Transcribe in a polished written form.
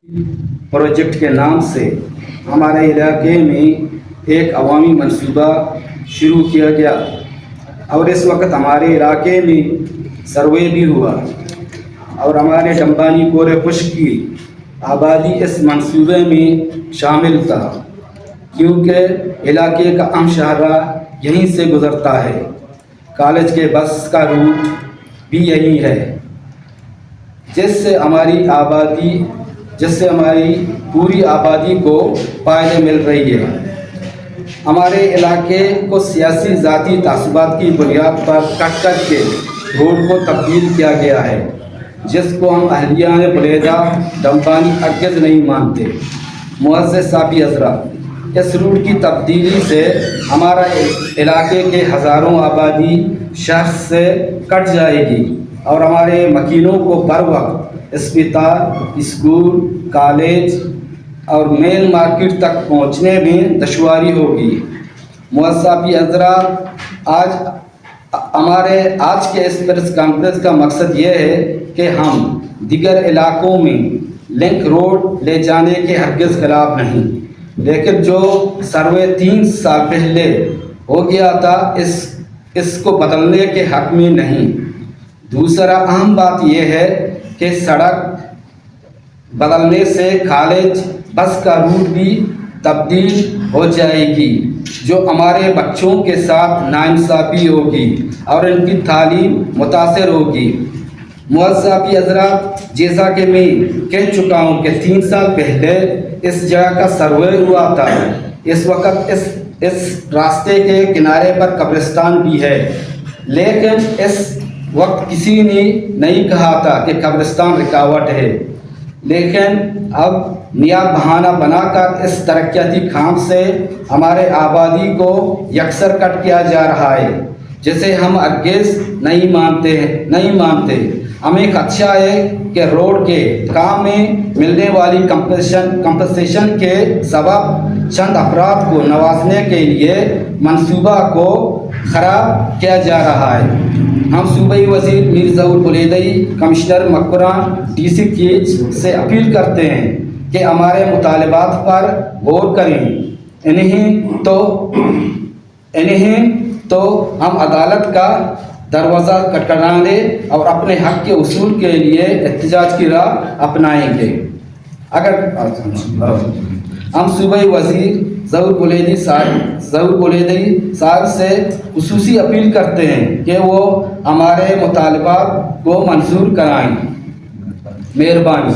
Project के नाम से हमारे इलाके में एक अवामी मंसूबा शुरू किया गया और इस वक्त हमारे इलाके में सर्वे भी हुआ और हमारे डंबानी कोरे पुष्क की आबादी इस मंसूबे में शामिल था, क्योंकि इलाके का अहम शाहरा यहीं से गुज़रता है। कॉलेज के बस का रूट भी यही है, जिससे हमारी पूरी आबादी को फ़ायदे मिल रही है। हमारे इलाके को सियासी ज़ाती तासुबात की बुनियाद पर कट कर के रोड को तब्दील किया गया है, जिसको हम अहलियान बुलेदा डंबानी अर्गज़ नहीं मानते। मुअज़्ज़ज़ साबी हज़रात, इस रूट की तब्दीली से हमारा इलाके के हज़ारों आबादी शहर से कट जाएगी और हमारे मकीनों को बर वक्त अस्पताल, स्कूल, कॉलेज और मेन मार्केट तक पहुंचने में दुश्वारी होगी। मुअज़्ज़ज़ हज़रात, हमारे आज के इस प्रेस कॉन्फ्रेंस का मकसद ये है कि हम दीगर इलाकों में लिंक रोड ले जाने के हरगिज़ खिलाफ नहीं, लेकिन जो सर्वे 3 साल पहले हो गया था इसको बदलने के हक़ में नहीं। दूसरा अहम बात यह है कि सड़क बदलने से कॉलेज बस का रूट भी तब्दील हो जाएगी, जो हमारे बच्चों के साथ नाइंसाफ़ी होगी और इनकी तालीम मुतासर होगी। मुअज़्ज़ज़ हज़रात, जैसा कि मैं कह चुका हूँ कि 3 साल पहले इस जगह का सर्वे हुआ था। इस वक्त इस रास्ते के किनारे पर कब्रिस्तान भी है, लेकिन इस वक्त किसी ने नहीं कहा था कि कब्रिस्तान रुकावट है। लेकिन अब नया बहाना बनाकर इस तरक्याती काम से हमारे आबादी को यकसर कट किया जा रहा है, जिसे हम हरगिज़ नहीं मानते। हमें खदशा है कि रोड के काम में मिलने वाली कंपनसेशन के सबब चंद अफराद को नवाजने के लिए मंसूबा को ख़राब किया जा रहा है। हम सूबाई वज़ीर मीर ज़हूर बुलेदई, कमिश्नर मकबरान DC की से अपील करते हैं कि हमारे मुतालबात पर गौर करें। इन्हें तो हम अदालत का दरवाज़ा खटखटाने और अपने हक़ के उसूल के लिए एहतजाज की राह अपनाएंगे। हम सूबाई वज़ीर ज़हूर बुलेदई साहब से खुसूसी अपील करते हैं कि वो हमारे मुतालबात को मंजूर कराएं। मेहरबानी।